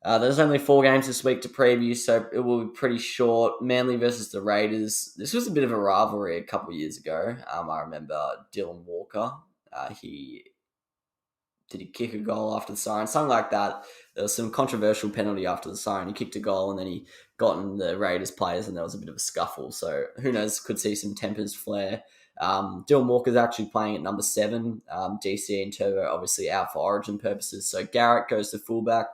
There's only 4 games this week to preview, so it will be pretty short. Manly versus the Raiders. This was a bit of a rivalry a couple of years ago. I remember Dylan Walker. He kick a goal after the siren, something like that. There was some controversial penalty after the siren. He kicked a goal and then he got in the Raiders players and there was a bit of a scuffle. So who knows? Could see some tempers flare. Dylan Walker's actually playing at number 7. DC and Turbo obviously out for origin purposes. So Garrett goes to fullback.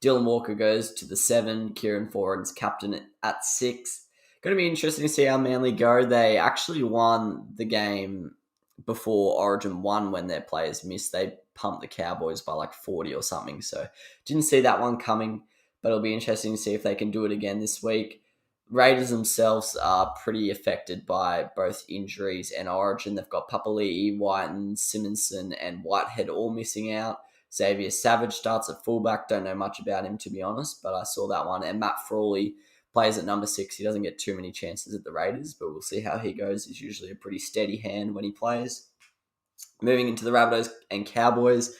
Dylan Walker goes to the 7. Kieran Foran's captain at 6. Going to be interesting to see how Manly go. They actually won the game before Origin 1 when their players missed. They pumped the Cowboys by like 40 or something. So didn't see that one coming, but it'll be interesting to see if they can do it again this week. Raiders themselves are pretty affected by both injuries and Origin. They've got Papali'i, Whiten, Simonson, and Whitehead all missing out. Xavier Savage starts at fullback. Don't know much about him, to be honest, but I saw that one. And Matt Frawley plays at number 6. He doesn't get too many chances at the Raiders, but we'll see how he goes. He's usually a pretty steady hand when he plays. Moving into the Rabbitohs and Cowboys,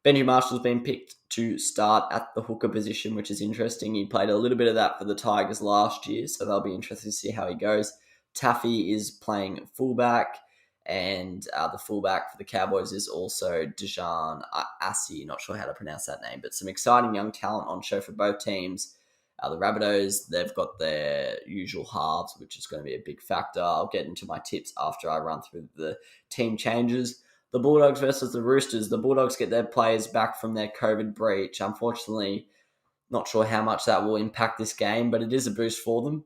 Benji Marshall's been picked to start at the hooker position, which is interesting. He played a little bit of that for the Tigers last year, so that'll be interesting to see how he goes. Taffy is playing fullback, and the fullback for the Cowboys is also Dejan Assi. Not sure how to pronounce that name, but some exciting young talent on show for both teams. The Rabbitohs, they've got their usual halves, which is going to be a big factor. I'll get into my tips after I run through the team changes. The Bulldogs versus the Roosters. The Bulldogs get their players back from their COVID breach. Unfortunately, not sure how much that will impact this game, but it is a boost for them.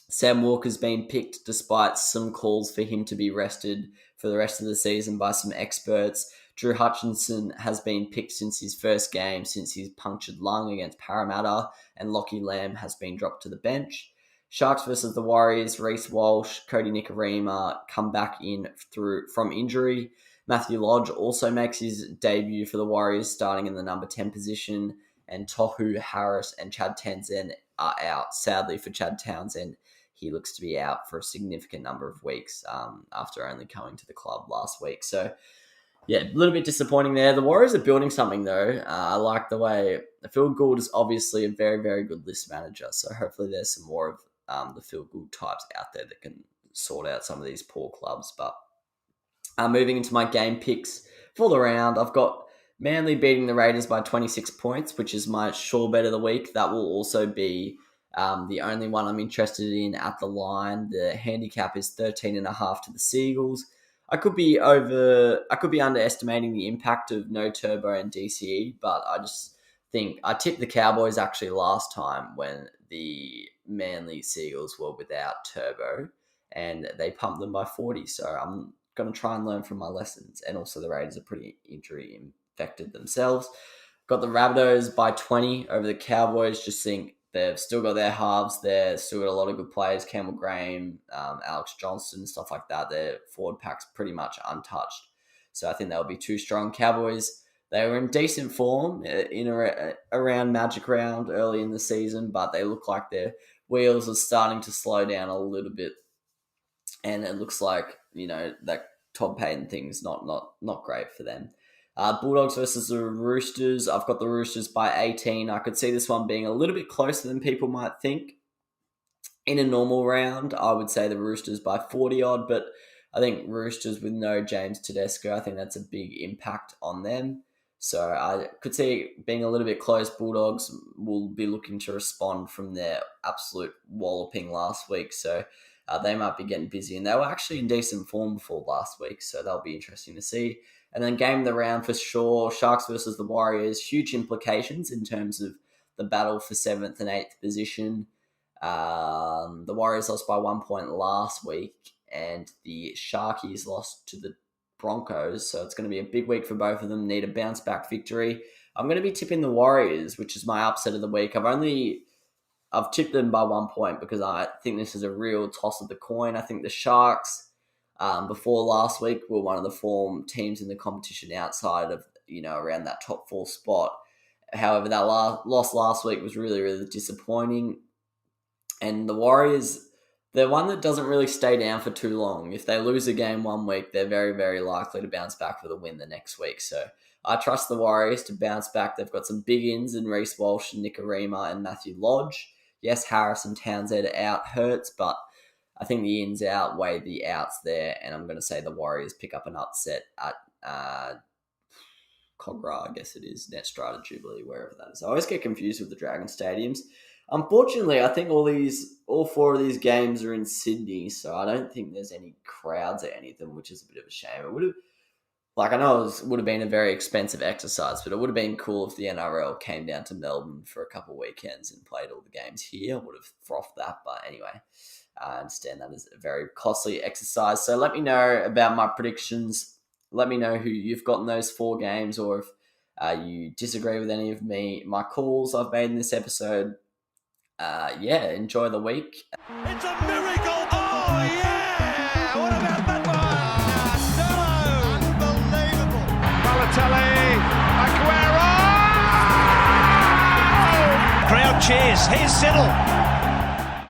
Sam Walker's been picked despite some calls for him to be rested for the rest of the season by some experts. Drew Hutchinson has been picked since his first game, since his punctured lung against Parramatta, and Lockie Lamb has been dropped to the bench. Sharks versus the Warriors, Reece Walsh, Cody Nikorima come back in from injury. Matthew Lodge also makes his debut for the Warriors, starting in the number 10 position, and Tohu Harris and Chad Townsend are out. Sadly for Chad Townsend, he looks to be out for a significant number of weeks after only coming to the club last week. So, yeah, a little bit disappointing there. The Warriors are building something, though. I like the way Phil Gould is obviously a very, very good list manager. So hopefully there's some more of the Phil Gould types out there that can sort out some of these poor clubs. But moving into my game picks for the round, I've got Manly beating the Raiders by 26 points, which is my sure bet of the week. That will also be the only one I'm interested in at the line. The handicap is 13.5 to the Seagulls. I could be underestimating the impact of no Turbo and DCE, but I just think I tipped the Cowboys actually last time when the Manly Seagulls were without Turbo, and they pumped them by 40. So I'm going to try and learn from my lessons. And also the Raiders are pretty injury infected themselves. Got the Rabbitohs by 20 over the Cowboys. Just think they've still got their halves there. Still got a lot of good players. Campbell Graham, Alex Johnston, stuff like that. Their forward pack's pretty much untouched. So I think they'll be too strong. Cowboys, they were in decent form around Magic Round early in the season, but they look like their wheels are starting to slow down a little bit. And it looks like, that Todd Payton thing's not great for them. Bulldogs versus the Roosters. I've got the Roosters by 18. I could see this one being a little bit closer than people might think. In a normal round, I would say the Roosters by 40 odd, but I think Roosters with no James Tedesco, I think that's a big impact on them. So I could see it being a little bit close. Bulldogs will be looking to respond from their absolute walloping last week. So they might be getting busy. And they were actually in decent form before last week. So that'll be interesting to see. And then game of the round for sure, Sharks versus the Warriors. Huge implications in terms of the battle for 7th and 8th position. The Warriors lost by 1 point last week. And the Sharkies lost to the Broncos. So it's going to be a big week for both of them. Need a bounce back victory. I'm going to be tipping the Warriors, which is my upset of the week. I've tipped them by 1 point because I think this is a real toss of the coin. I think the Sharks, before last week, were one of the form teams in the competition outside of, around that top 4 spot. However, that loss last week was really, really disappointing. And the Warriors, they're one that doesn't really stay down for too long. If they lose a game one week, they're very, very likely to bounce back with a win the next week. So I trust the Warriors to bounce back. They've got some big ins in Reece Walsh, Nick Arima, and Matthew Lodge. Yes, Harrison Townsend out hurts, but I think the ins outweigh the outs there, and I'm going to say the Warriors pick up an upset at Cogra, I guess it is, Netstrata, Jubilee, wherever that is. I always get confused with the Dragon Stadiums. Unfortunately, I think all four of these games are in Sydney, so I don't think there's any crowds at any of them, which is a bit of a shame. It would have, I know it would have been a very expensive exercise, but it would have been cool if the NRL came down to Melbourne for a couple of weekends and played all the games here. I would have frothed that, but anyway, I understand that is a very costly exercise. So let me know about my predictions. Let me know who you've got in those 4 games, or if you disagree with any of my calls I've made in this episode. Enjoy the week. It's a miracle! Oh, yeah! What about that one? Unbelievable! Balotelli, Aguero! Crowd cheers. Here's Siddle.